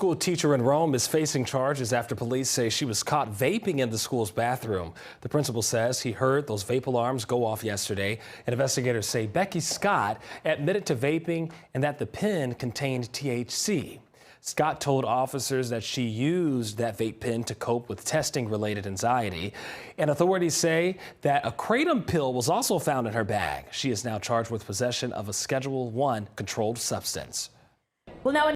school teacher in Rome is facing charges after police say she was caught vaping in the school's bathroom. The principal says he heard those vape alarms go off yesterday, and investigators say Becky Scott admitted to vaping and that the pen contained THC. Scott told officers that she used that vape pen to cope with testing-related anxiety. And authorities say that a kratom pill was also found in her bag. She is now charged with possession of a Schedule I controlled substance. Well, now